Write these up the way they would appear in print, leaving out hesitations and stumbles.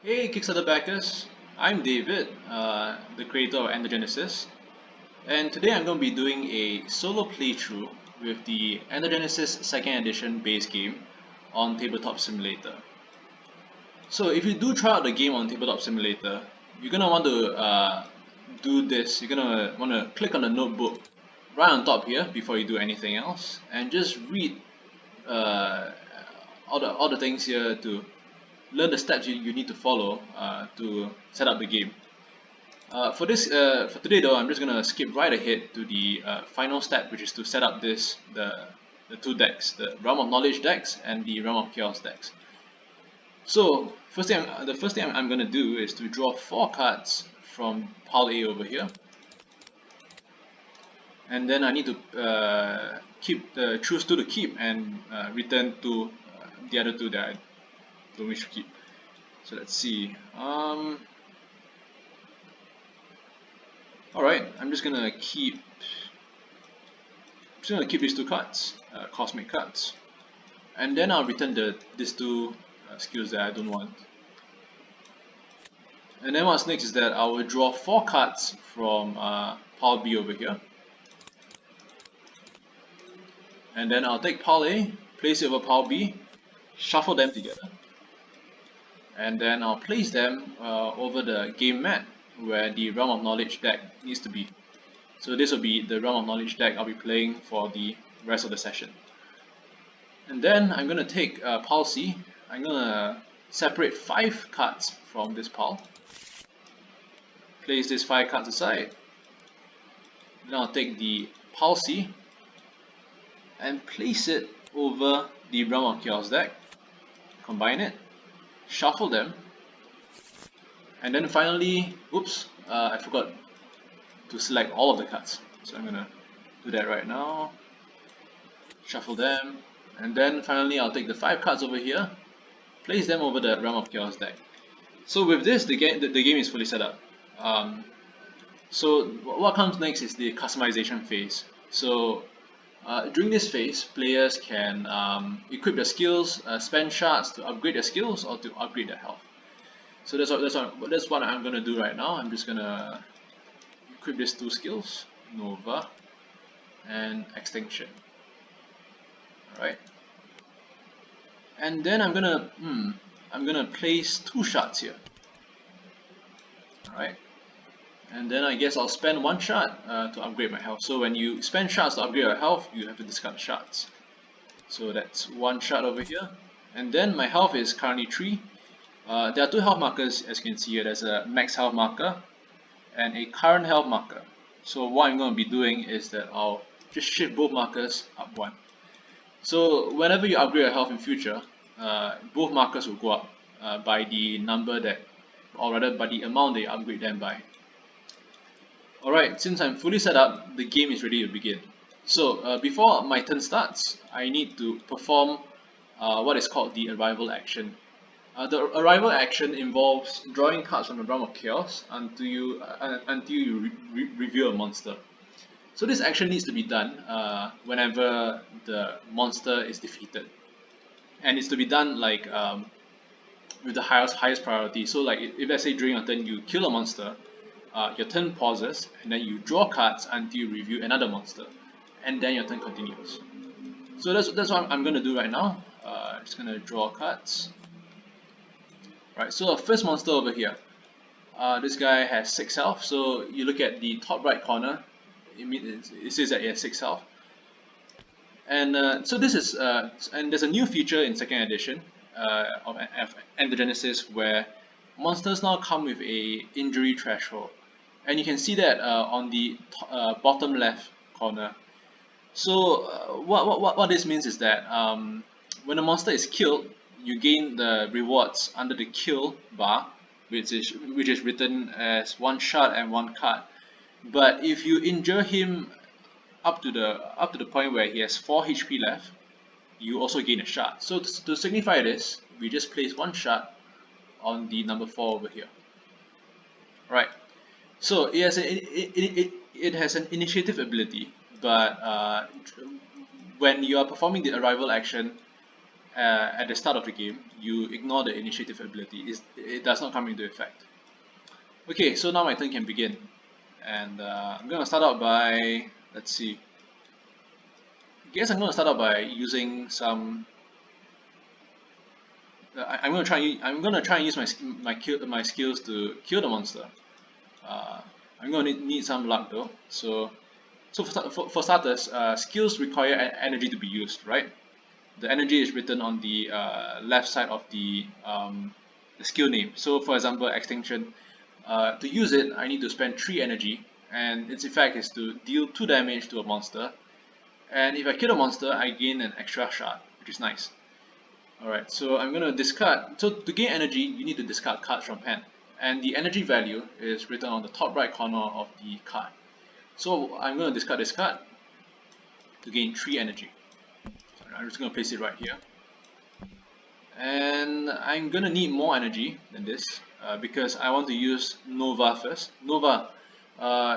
Hey Kickstarter backers, I'm David, the creator of Endogenesis, and today I'm going to be doing a solo playthrough with the Endogenesis 2nd Edition base game on Tabletop Simulator. So if you do try out the game on Tabletop Simulator, you're going to want to do this. You're going to want to click on the notebook right on top here before you do anything else, and just read uh, all the things here to learn the steps you need to follow to set up the game. For today though, I'm just gonna skip right ahead to the final step, which is to set up the two decks, the Realm of Knowledge decks and the Realm of Chaos decks. So the first thing I'm gonna do is to draw 4 cards from pile A over here, and then I need to choose 2 to keep and return to the other 2 that I don't wish to keep. So let's see. Alright, I'm just gonna keep these 2 cards, cosmic cards, and then I'll return these 2 skills that I don't want. And then what's next is that I will draw 4 cards from pile B over here, and then I'll take pile A, place it over pile B, shuffle them together, and then I'll place them over the game mat where the Realm of Knowledge deck needs to be. So this will be the Realm of Knowledge deck I'll be playing for the rest of the session. And then I'm going to take pile C. I'm going to separate 5 cards from this pile. Place these 5 cards aside. Then I'll take the pile C and place it over the Realm of Chaos deck. Combine it, shuffle them, and then finally, oops, I forgot to select all of the cards. So I'm going to do that right now. Shuffle them, and then finally I'll take the 5 cards over here, place them over the Realm of Chaos deck. So with this, the game is fully set up. So what comes next is the customization phase. So during this phase, players can equip their skills, spend shards to upgrade their skills or to upgrade their health. So that's what I'm gonna do right now. I'm just gonna equip these 2 skills, Nova and Extinction. Alright. And then I'm gonna place 2 shards here. Alright. And then I guess I'll spend 1 shard to upgrade my health. So when you spend shards to upgrade your health, you have to discard shards. So that's 1 shard over here. And then my health is currently 3. There are 2 health markers, as you can see here. There's a max health marker and a current health marker. So what I'm going to be doing is that I'll just shift both markers up 1. So whenever you upgrade your health in future, both markers will go up by the number that, or rather by the amount that you upgrade them by. Alright, since I'm fully set up, the game is ready to begin. So before my turn starts, I need to perform what is called the arrival action. The arrival action involves drawing cards from the Realm of Chaos until you reveal a monster. So this action needs to be done whenever the monster is defeated, and it's to be done like with the highest priority. So like if let's say during your turn you kill a monster, your turn pauses, and then you draw cards until you review another monster, and then your turn continues. So that's what I'm going to do right now. I'm just going to draw cards. Right, so the first monster over here, this guy has 6 health. So you look at the top right corner, it says that he has 6 health. And so this is and there's a new feature in 2nd edition of Endogenesis where monsters now come with a injury threshold, and you can see that on the bottom left corner. So what this means is that when a monster is killed, you gain the rewards under the kill bar, which is written as 1 shard and 1 card. But if you injure him up to the point where he has 4 HP left, you also gain a shard. So to signify this, we just place 1 shard on the number 4 over here. Right. So it has an initiative ability, but when you are performing the arrival action at the start of the game, you ignore the initiative ability. It does not come into effect. Okay, so now my turn can begin. And I'm going to start out by, let's see. I guess I'm going to start out by using some. I'm going to try. I'm going to try and use my skills to kill the monster. Uh, I'm going to need some luck though. So for starters, skills require energy to be used, right? The energy is written on the left side of the skill name. So for example, extinction. To use it, I need to spend 3 energy, and its effect is to deal 2 damage to a monster. And if I kill a monster, I gain an extra shard, which is nice. Alright, so I'm gonna discard. So to gain energy, you need to discard cards from hand, and the energy value is written on the top right corner of the card. So I'm gonna discard this card to gain 3 energy. So I'm just gonna place it right here, and I'm gonna need more energy than this because I want to use Nova first. Nova,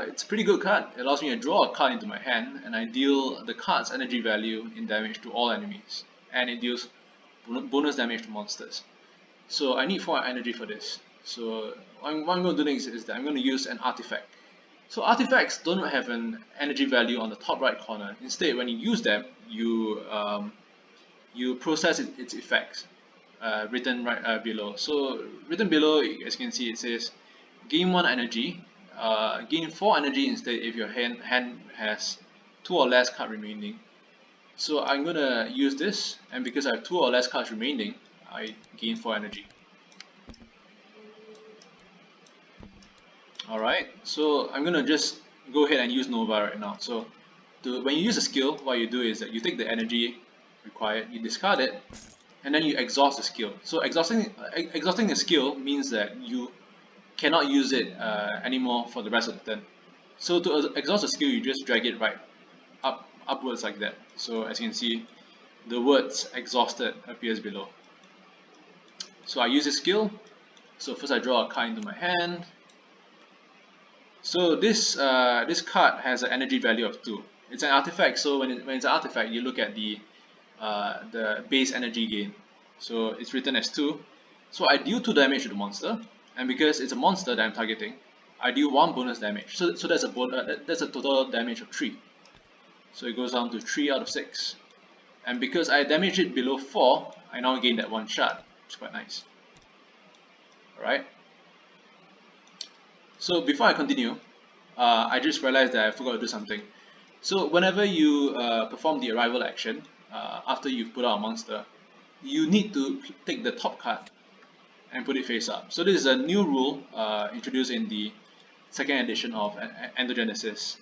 it's a pretty good card. It allows me to draw a card into my hand, and I deal the card's energy value in damage to all enemies, and it deals bonus damage to monsters. So I need 4 energy for this. So what I'm going to do next is that I'm going to use an artifact. So artifacts don't have an energy value on the top right corner. Instead, when you use them, you process its effects, written right below. So written below, as you can see, it says gain 1 energy, gain 4 energy instead if your hand has 2 or less cards remaining. So I'm gonna use this, and because I have 2 or less cards remaining, I gain 4 energy. Alright, so I'm gonna just go ahead and use Nova right now. So when you use a skill, what you do is that you take the energy required, you discard it, and then you exhaust the skill. So exhausting the skill means that you cannot use it anymore for the rest of the turn. So to exhaust the skill, you just drag it right upwards like that. So as you can see, the words exhausted appears below. So I use a skill. So first I draw a card into my hand. So this card has an energy value of 2. It's an artifact, so when it's an artifact, you look at the base energy gain. So it's written as 2. So I deal 2 damage to the monster, and because it's a monster that I'm targeting, I deal 1 bonus damage. So that's a total damage of 3. So it goes down to 3 out of 6. And because I damage it below 4, I now gain that 1 shard, which is quite nice. Alright. So before I continue, I just realized that I forgot to do something. So whenever you perform the arrival action, after you've put out a monster, you need to take the top card and put it face up. So this is a new rule introduced in the 2nd edition of Endogenesis.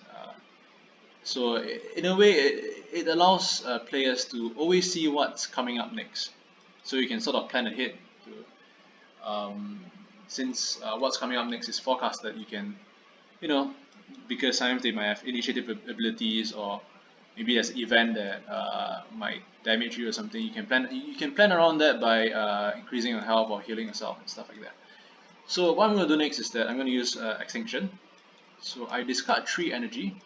So in a way, it allows players to always see what's coming up next. So you can sort of plan ahead to, since what's coming up next is forecasted, you can, because sometimes they might have initiative abilities, or maybe there's an event that might damage you or something. You can plan around that by increasing your health or healing yourself and stuff like that. So what I'm going to do next is that I'm going to use extinction. So I discard 3 energy,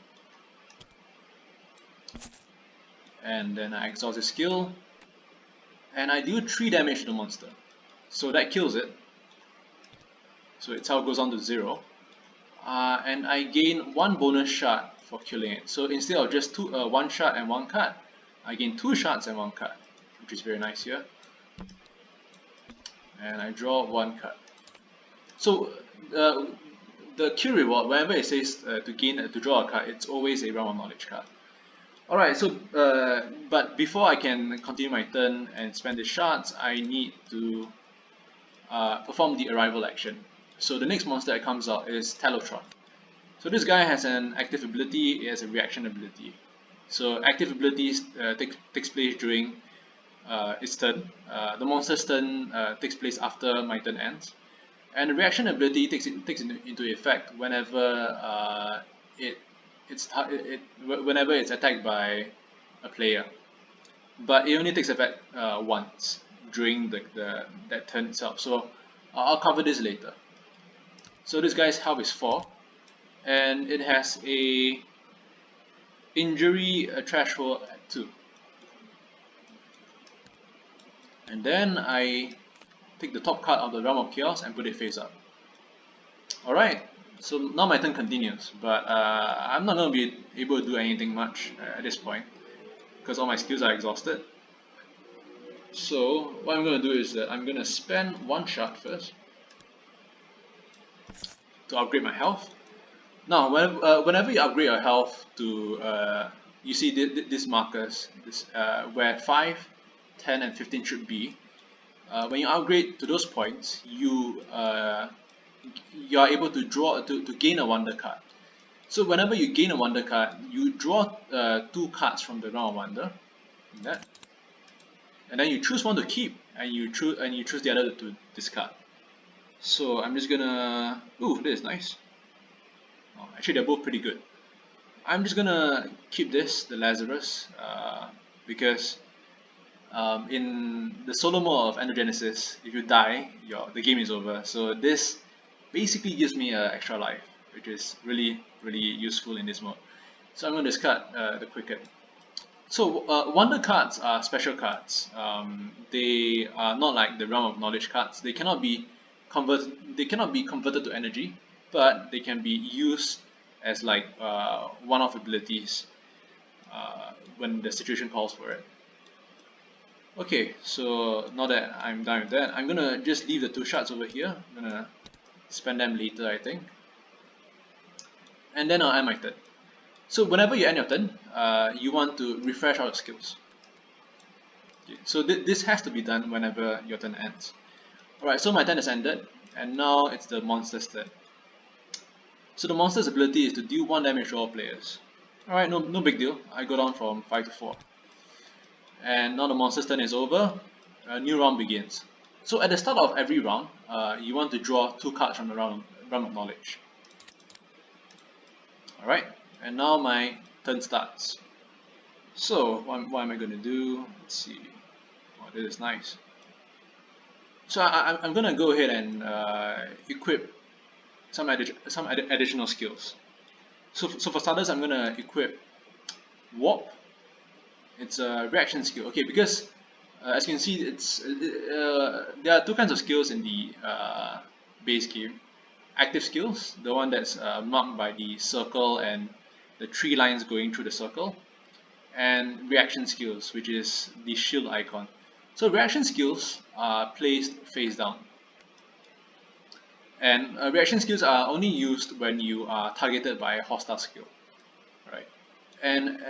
and then I exhaust the skill, and I deal 3 damage to the monster. So that kills it. So its health goes down to 0. And I gain 1 bonus shard for killing it. So instead of just 1 shard and 1 card, I gain 2 shards and 1 card, which is very nice here. And I draw 1 card. So the kill reward, whenever it says to draw a card, it's always a Realm of Knowledge card. Alright, so but before I can continue my turn and spend the shards, I need to perform the arrival action. So the next monster that comes out is Talotron. So this guy has an active ability, it has a reaction ability. So active abilities takes place during its turn. The monster's turn takes place after my turn ends. And the reaction ability takes into effect whenever whenever it's attacked by a player. But it only takes effect once during that turn itself. So I'll cover this later. So this guy's health is 4, and it has a injury threshold at 2. And then I take the top card of the Realm of Chaos and put it face up. Alright, so now my turn continues, but I'm not going to be able to do anything much at this point because all my skills are exhausted. So what I'm going to do is that I'm going to spend one shard first to upgrade my health. Now, whenever you upgrade your health to, you see these markers, where 5, 10, and 15 should be. When you upgrade to those points, you are able to to gain a wonder card. So whenever you gain a wonder card, you draw 2 cards from the Realm of Wonder, like that, and then you choose one to keep, and you choose the other to discard. So I'm just gonna. Ooh, this is nice. Oh, actually, they're both pretty good. I'm just gonna keep this, the Lazarus, because in the solo mode of Endogenesis, if you die, the game is over. So this basically gives me an extra life, which is really useful in this mode. So I'm going to discard the Quicken. So Wonder cards are special cards. They are not like the Realm of Knowledge cards. They cannot be converted to energy, but they can be used as like one-off abilities when the situation calls for it. Okay, so now that I'm done with that, I'm gonna just leave the 2 shards over here. I'm gonna spend them later, I think. And then I'll end my turn. So whenever you end your turn, you want to refresh all your skills. Okay, so this has to be done whenever your turn ends. Alright, so my turn is ended, and now it's the monster's turn. So the monster's ability is to deal 1 damage to all players. Alright, no big deal. I go down from 5 to 4. And now the monster's turn is over, a new round begins. So at the start of every round, you want to draw 2 cards from the Realm of Knowledge. Alright, and now my turn starts. So what am I going to do? Let's see. Oh, this is nice. So I'm going to go ahead and equip some additional skills. So for starters, I'm going to equip Warp. It's a reaction skill. Okay, because as you can see, there are 2 kinds of skills in the base game. Active skills, the one that's marked by the circle and the 3 lines going through the circle, and reaction skills, which is the shield icon. So reaction skills are placed face down, and reaction skills are only used when you are targeted by a hostile skill, right? And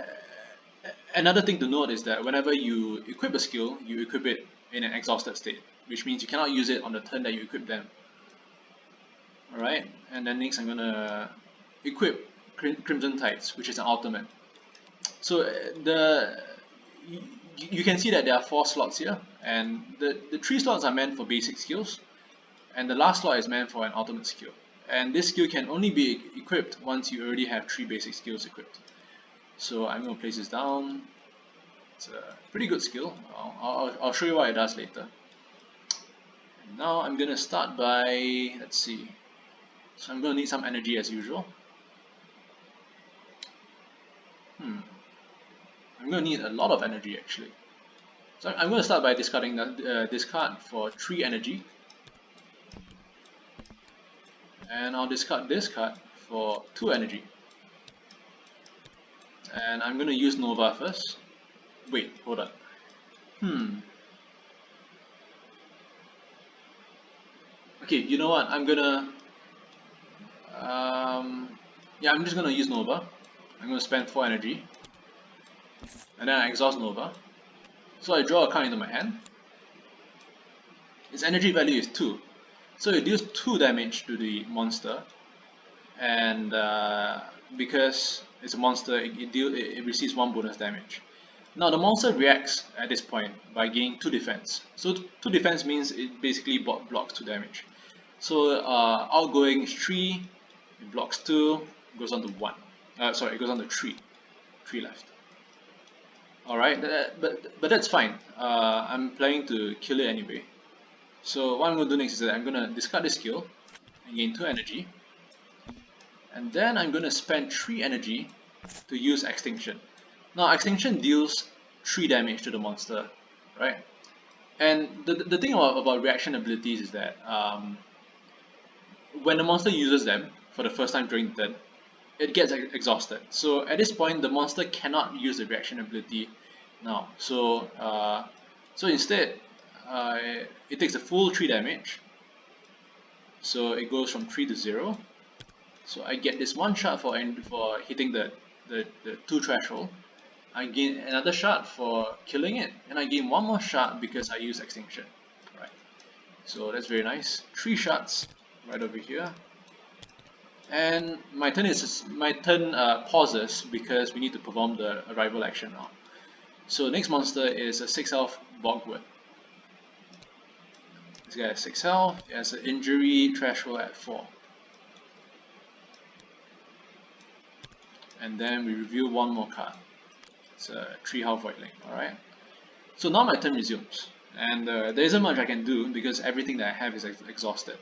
another thing to note is that whenever you equip a skill, you equip it in an exhausted state, which means you cannot use it on the turn that you equip them. Alright, and then next I'm gonna equip Crimson Tides, which is an ultimate. So you can see that there are 4 slots here, and the 3 slots are meant for basic skills, and the last slot is meant for an ultimate skill. And this skill can only be equipped once you already have 3 basic skills equipped. So I'm going to place this down. It's a pretty good skill. I'll show you what it does later. And now I'm going to start by, let's see. So I'm going to need some energy as usual. I'm going to need a lot of energy actually. So I'm going to start by discarding this card for 3 energy. And I'll discard this card for 2 energy. And I'm going to use Nova first. Wait, hold on. Okay, you know what? I'm gonna yeah, I'm just gonna use Nova. I'm gonna spend 4 energy, and then I exhaust Nova. So I draw a card into my hand. Its energy value is 2, so it deals 2 damage to the monster, and because it's a monster, it receives 1 bonus damage. Now the monster reacts at this point by gaining 2 defense. So 2 defense means it basically blocks 2 damage. So outgoing is 3, it blocks 2, it goes on to 1. Sorry, it goes on to 3. 3 left. Alright, but that's fine. I'm planning to kill it anyway. So what I'm going to do next is that I'm going to discard this skill and gain 2 energy. And then I'm going to spend 3 energy to use Extinction. Now Extinction deals 3 damage to the monster, right? And the thing about reaction abilities is that when the monster uses them for the first time during the turn, it gets exhausted. So at this point, the monster cannot use the reaction ability now. So instead, uh, it takes the full 3 damage. So it goes from 3 to 0. So I get this one shot for hitting the 2 threshold. I gain another shot for killing it, and I gain one more shot because I use extinction. Right. So that's very nice. 3 shots right over here. And my turn pauses because we need to perform the arrival action now. So next monster is a 6 health Bogwood. This guy has 6 health. He has an injury threshold at 4. And then we reveal one more card. It's a 3 health Voidling. Alright. So now my turn resumes. And there isn't much I can do because everything that I have is exhausted.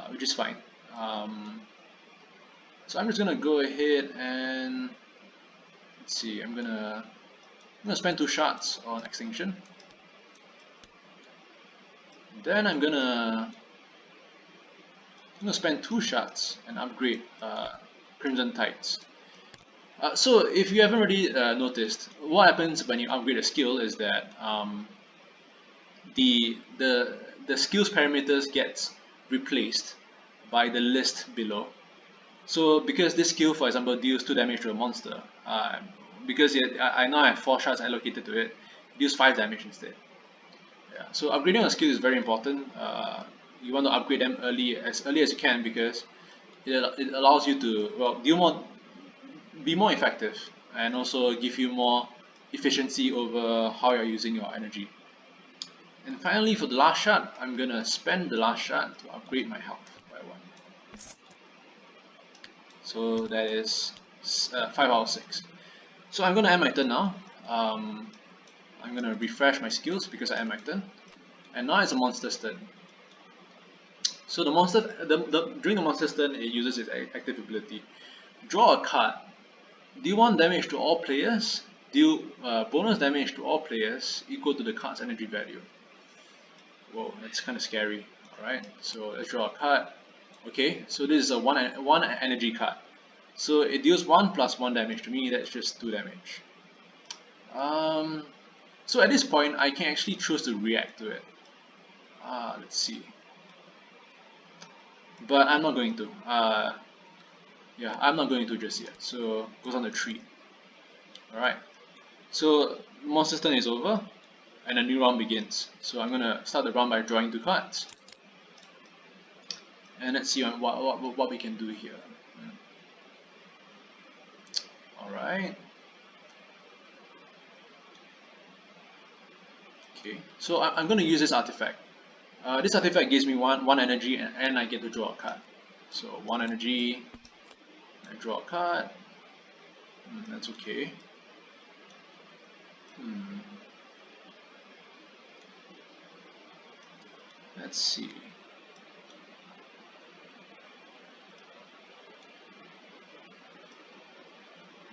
Which is fine. So I'm just gonna go ahead and let's see. I'm gonna spend 2 shots on extinction. Then I'm gonna spend 2 shots and upgrade Crimson Tides. So if you haven't already noticed, what happens when you upgrade a skill is that the skills parameters gets replaced by the list below. So because this skill, for example, deals 2 damage to a monster, because I now have 4 shots allocated to it, it deals 5 damage instead. Yeah. So upgrading a skill is very important. You want to upgrade them as early as you can because it allows you to be more effective and also give you more efficiency over how you're using your energy. And finally, for the last shot, I'm gonna spend the last shot to upgrade my health by 1. So that is 5 out of 6. So I'm gonna end my turn now. I'm gonna refresh my skills because I end my turn. And now it's a monster's turn. So the monster, during the monster's turn, it uses its active ability. Draw a card. Deal 1 damage to all players. Deal bonus damage to all players equal to the card's energy value. Whoa, that's kind of scary. Alright, so let's draw a card. Okay, so this is a one energy card. So it deals 1 plus 1 damage to me, that's just 2 damage. So at this point, I can actually choose to react to it. Let's see. But I'm not going to. Yeah, I'm not going to just yet. So it goes on the 3. Alright. So monster's turn is over and a new round begins. So I'm gonna start the round by drawing 2 cards. And let's see what we can do here. Alright. Okay, so I'm gonna use this artifact. This artifact gives me one energy and I get to draw a card. So 1 energy, I draw a card. That's okay. Let's see.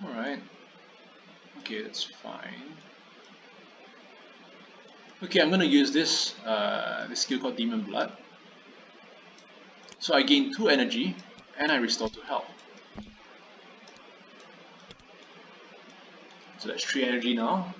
Alright. Okay, that's fine. Okay, I'm gonna use this skill called Demon Blood. So I gain 2 energy and I restore 2 health. So that's 3 energy now.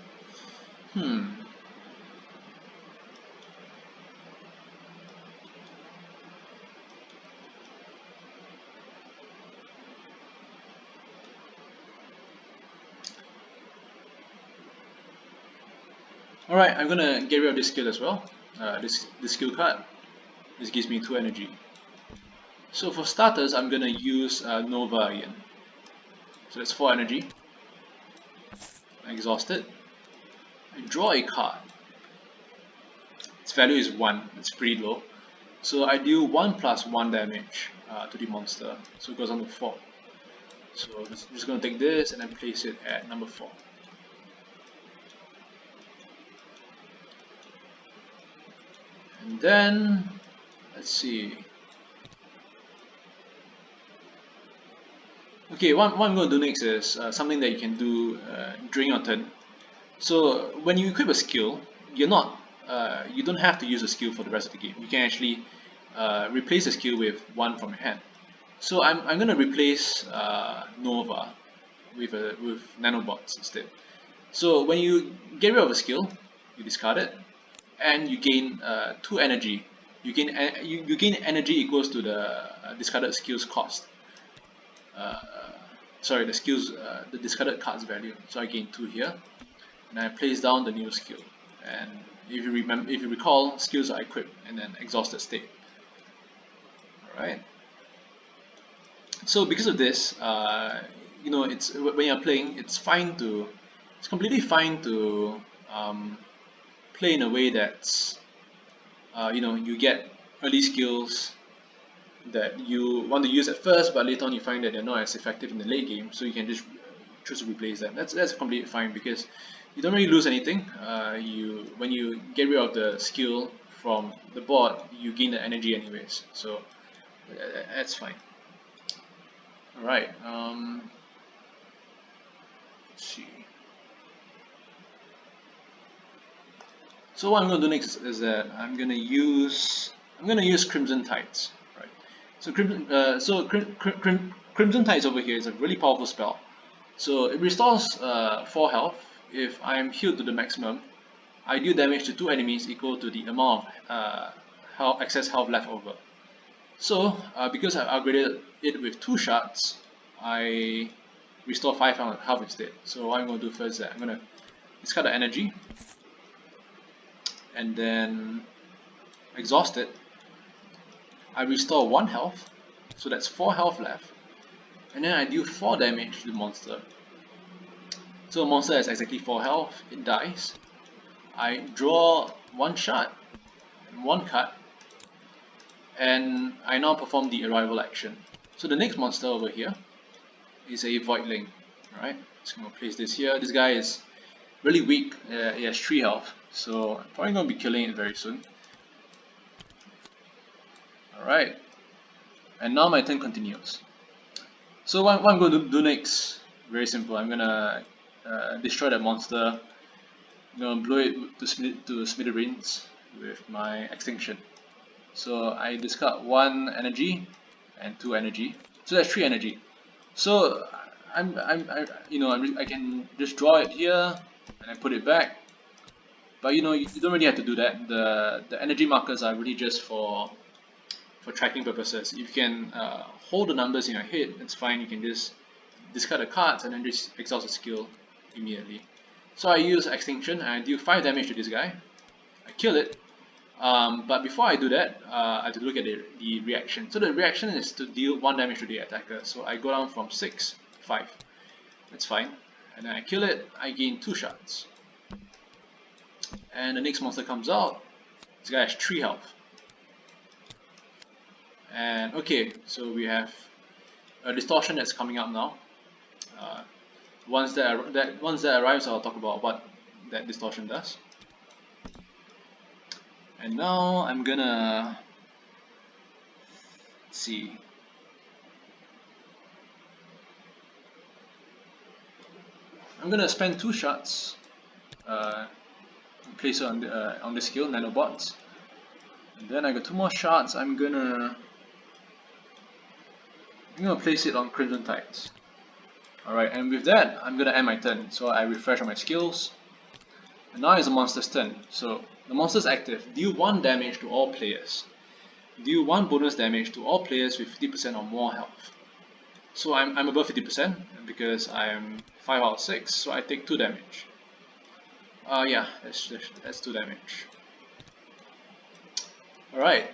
Alright, I'm gonna get rid of this skill as well. This skill card. This gives me 2 energy. So for starters, I'm gonna use Nova again. So that's 4 energy. I exhaust it. I draw a card. Its value is 1. It's pretty low. So I deal 1 plus 1 damage to the monster. So it goes on to 4. So I'm just gonna take this and then place it at number 4. And then, let's see. Okay, what I'm going to do next is something that you can do during your turn. So when you equip a skill, you're not you don't have to use a skill for the rest of the game. You can actually replace a skill with one from your hand. So I'm going to replace Nova with nanobots instead. So when you get rid of a skill, you discard it, and you gain 2 energy. You gain energy equals to the discarded skill's cost. Uh, Sorry, the discarded card's value. So I gain 2 here, and I place down the new skill. And if you recall, skills are equipped and then exhausted state. All right. So because of this, it's when you're playing, it's completely fine to play in a way that's, you get early skills that you want to use at first, but later on you find that they're not as effective in the late game, so you can just choose to replace them. That's completely fine because you don't really lose anything. When you get rid of the skill from the board, you gain the energy anyways, so that's fine. All right. Let's see. So what I'm going to do next is that I'm going to use Crimson Tides. Right. So Crimson Tides over here is a really powerful spell. So it restores 4 health if I'm healed to the maximum. I deal damage to 2 enemies equal to the amount of excess health left over. So because I upgraded it with 2 shards, I restore 5 health instead. So what I'm going to do first is that I'm going to discard the energy and then exhaust it. I restore 1 health, so that's 4 health left, and then I deal 4 damage to the monster. So the monster has exactly 4 health, it dies. I draw 1 shard, 1 card, and I now perform the arrival action. So the next monster over here is a Voidling. Alright, just going to place this here. This guy is really weak, he has 3 health, so I'm probably going to be killing it very soon. Alright, and now my turn continues. So what I'm going to do next, very simple. I'm going to destroy that monster. I'm going to blow it to smithereens with my extinction. So I discard 1 energy and 2 energy. So that's 3 energy. So I can just draw it here and I put it back. But you don't really have to do that. The energy markers are really just for tracking purposes. If you can hold the numbers in your head, that's fine. You can just discard the cards and then just exhaust the skill immediately. So I use extinction and I deal 5 damage to this guy. I kill it. But before I do that, I have to look at the reaction. So the reaction is to deal 1 damage to the attacker. So I go down from 6 to 5. That's fine. And then I kill it. I gain 2 shots. And the next monster comes out. This guy has 3 health. And okay, so we have a distortion that's coming up now. Once that arrives, I'll talk about what that distortion does. And now I'm gonna see. I'm gonna spend 2 shots. Place it on the skill nanobots. And then I got 2 more shots. I'm gonna place it on Crimson Tides. Alright, and with that, I'm gonna end my turn. So I refresh on my skills. And now it's the monster's turn. So the monster's active. Deal 1 damage to all players. Deal 1 bonus damage to all players with 50% or more health. So I'm above 50% because I'm 5 out of 6, so I take 2 damage. Yeah, that's 2 damage. Alright.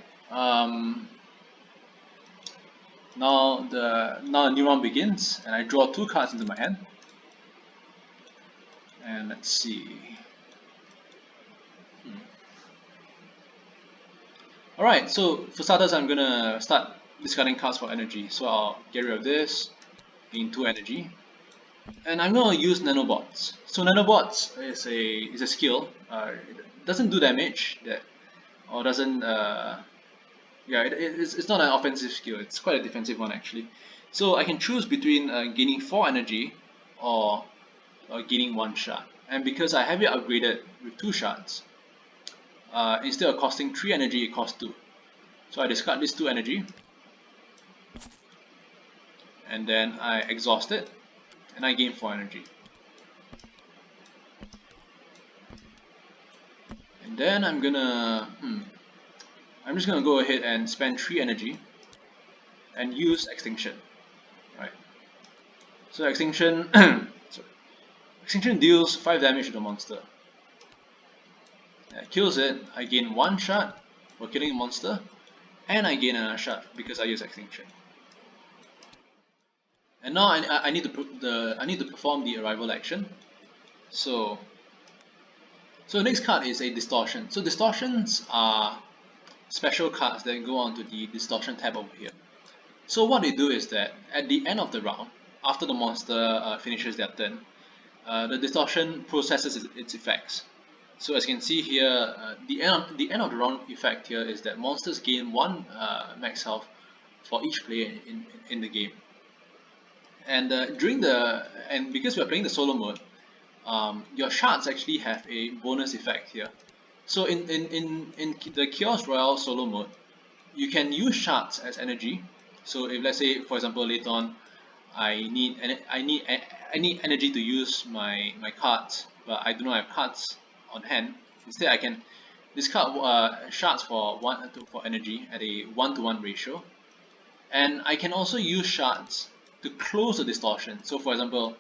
Now a new round begins, and I draw 2 cards into my hand. And let's see. Alright, so for starters, I'm gonna start discarding cards for energy. So I'll get rid of this, gain 2 energy, and I'm gonna use nanobots. So nanobots is a skill. It doesn't do damage, or doesn't. It's not an offensive skill. It's quite a defensive one actually. So I can choose between gaining 4 energy or gaining 1 shard. And because I have it upgraded with 2 shards, instead of costing 3 energy, it costs 2. So I discard this 2 energy, and then I exhaust it, and I gain 4 energy. And then I'm just gonna go ahead and spend 3 energy and use extinction, right? So extinction, extinction deals 5 damage to the monster. It kills it. I gain 1 shot for killing a monster, and I gain another shot because I use extinction. And now I need to perform the arrival action. So the next card is a distortion. So distortions are special cards that go onto the distortion tab over here. So what they do is that at the end of the round, after the monster finishes their turn, the distortion processes its effects. So as you can see here, the end of the round effect here is that monsters gain 1 max health for each player in the game. And because we are playing the solo mode, your shards actually have a bonus effect here. So in the Chaos Royale solo mode, you can use shards as energy. So if, let's say, for example, later on, I need energy to use my cards, but I do not have cards on hand. Instead, I can discard shards for energy at a 1-to-1 ratio, and I can also use shards to close the distortion. So for example,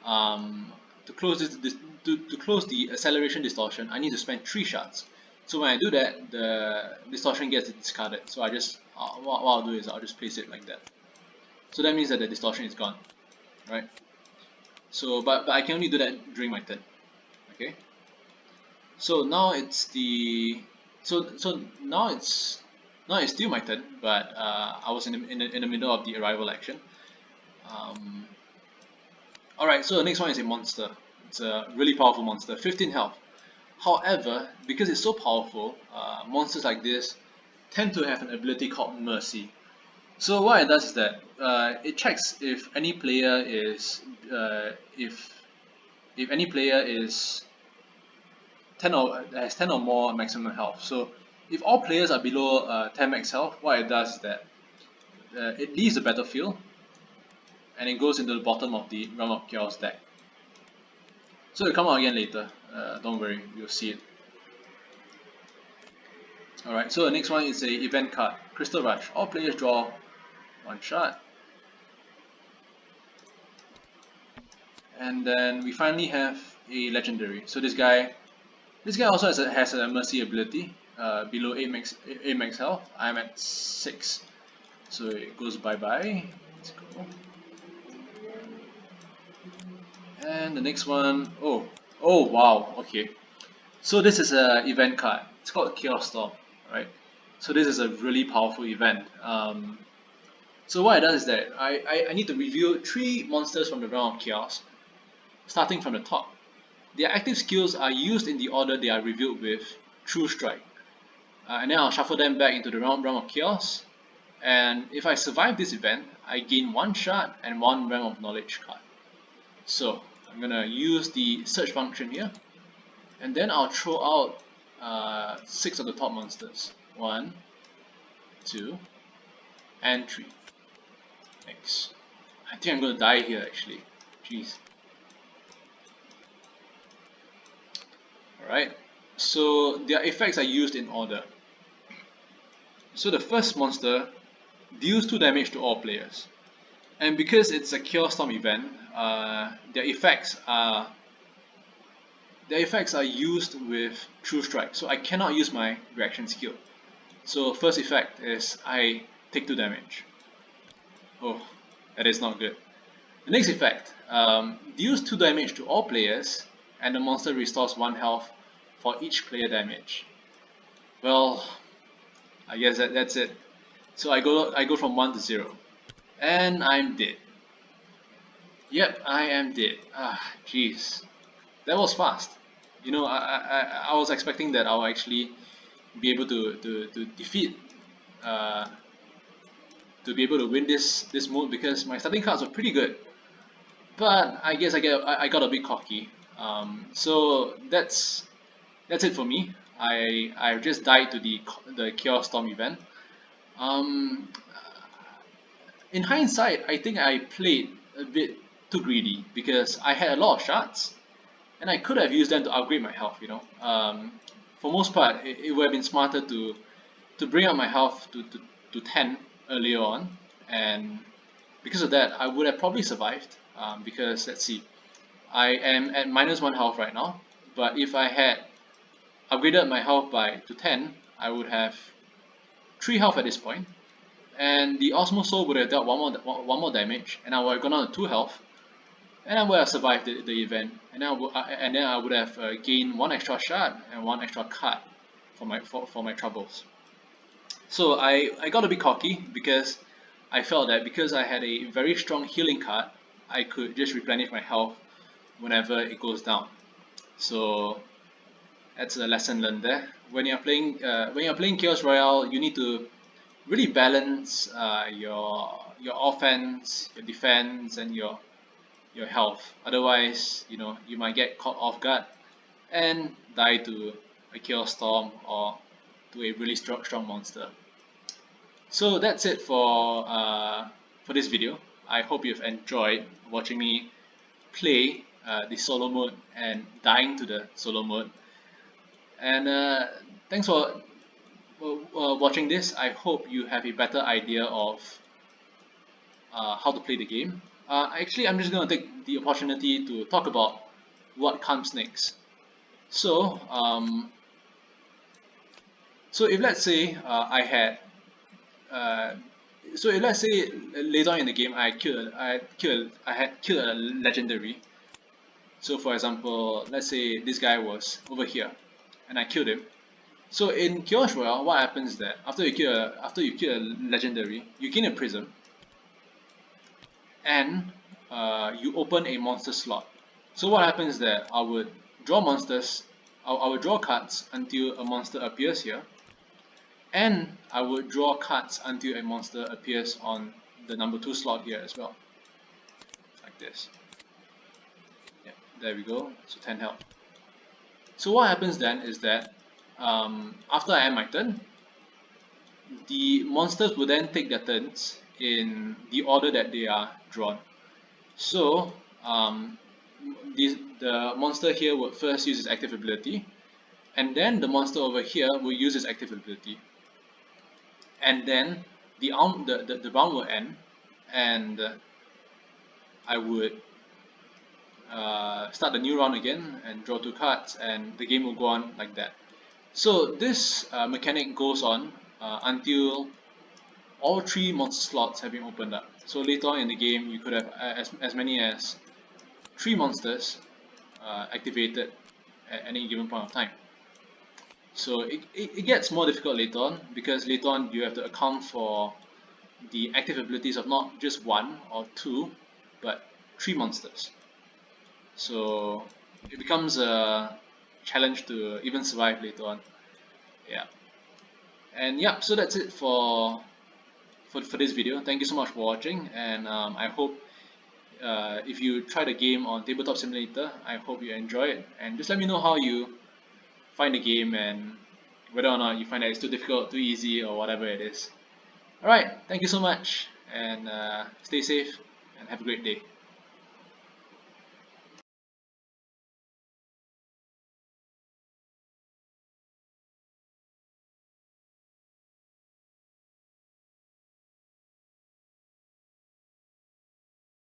to close to close the acceleration distortion, I need to spend 3 shards. So when I do that, the distortion gets discarded. So I just what I'll do is I'll just place it like that. So that means that the distortion is gone, right? So but I can only do that during my turn. Okay. So now it's now it's still my turn, but I was in the middle of the arrival action. Alright, so the next one is a monster. It's a really powerful monster, 15 health. However, because it's so powerful, monsters like this tend to have an ability called Mercy. So what it does is that it checks if any player is if any player is 10 or has 10 or more maximum health. So if all players are below 10 max health, what it does is that it leaves the battlefield and it goes into the bottom of the Realm of Chaos deck. So it'll come out again later, don't worry, you'll see it. Alright, so the next one is a event card, Crystal Rush. All players draw 1 shot. And then we finally have a legendary. So this guy also has a Mercy ability, below 8 max health. I'm at 6. So it goes bye-bye. Let's go. And the next one, oh wow, okay. So this is an event card. It's called Chaos Storm, right? So this is a really powerful event. So what it does is that I need to reveal 3 monsters from the Realm of Chaos, starting from the top. Their active skills are used in the order they are revealed with True Strike. And then I'll shuffle them back into the Realm of Chaos. And if I survive this event, I gain 1 shard and 1 Realm of Knowledge card. So I'm gonna use the search function here, and then I'll throw out 6 of the top monsters. 1, 2, and 3. X. I think I'm gonna die here actually. Jeez. Alright, so their effects are used in order. So the first monster deals 2 damage to all players. And because it's a Chaos Storm event, their effects are used with True Strike. So I cannot use my reaction skill. So first effect is I take 2 damage. Oh, that is not good. The next effect deals 2 damage to all players, and the monster restores 1 health for each player damage. Well, I guess that's it. So I go from 1 to 0. And I'm dead. Yep, I am dead. Ah, jeez. That was fast. You know, I was expecting that I'll actually be able to defeat to be able to win this mode, because my starting cards were pretty good. But I guess I got a bit cocky. So that's it for me. I've just died to the Chaos Storm event. Um, in hindsight, I think I played a bit too greedy because I had a lot of shards and I could have used them to upgrade my health. For most part, it would have been smarter to bring up my health to 10 earlier on, and because of that, I would have probably survived. Because let's see, I am at -1 health right now, but if I had upgraded my health to 10, I would have 3 health at this point, and the Osmo Soul would have dealt one more damage, and I would have gone on to 2 health, and I would have survived the event, and then I would have gained 1 extra shard and 1 extra card for my troubles. So I got a bit cocky because I felt that because I had a very strong healing card, I could just replenish my health whenever it goes down. So that's a lesson learned there. When you're playing Chaos Royale, you need to really balance your offense, your defense, and your health. Otherwise, you might get caught off guard and die to a Chaos Storm or to a really strong monster. So that's it for this video. I hope you've enjoyed watching me play the solo mode and dying to the solo mode. And thanks for watching this. I hope you have a better idea of how to play the game. Actually, I'm just going to take the opportunity to talk about what comes next. So, if let's say I had so if let's say later on in the game I had killed a legendary. So for example, let's say this guy was over here and I killed him. So in Chaos Royale, what happens is that after you kill a legendary, you gain a prism and you open a monster slot. So what happens is that I would draw monsters, I would draw cards until a monster appears here, and I would draw cards until a monster appears on the number 2 slot here as well, like this. Yeah, there we go. So 10 health. So what happens then is that after I end my turn, the monsters will then take their turns in the order that they are drawn. So the monster here would first use its active ability, and then the monster over here will use its active ability, and then the round will end, and I would start the new round again and draw 2 cards, and the game will go on like that. So this mechanic goes on until all 3 monster slots have been opened up. So later on in the game, you could have as many as 3 monsters activated at any given point of time. So it gets more difficult later on, because later on you have to account for the active abilities of not just 1 or 2, but 3 monsters. So it becomes a challenge to even survive later on. Yeah. And yeah, so that's it for this video. Thank you so much for watching, and I hope if you try the game on Tabletop Simulator, I hope you enjoy it, and just let me know how you find the game and whether or not you find that it's too difficult, too easy, or whatever it is. Alright, thank you so much, and stay safe and have a great day.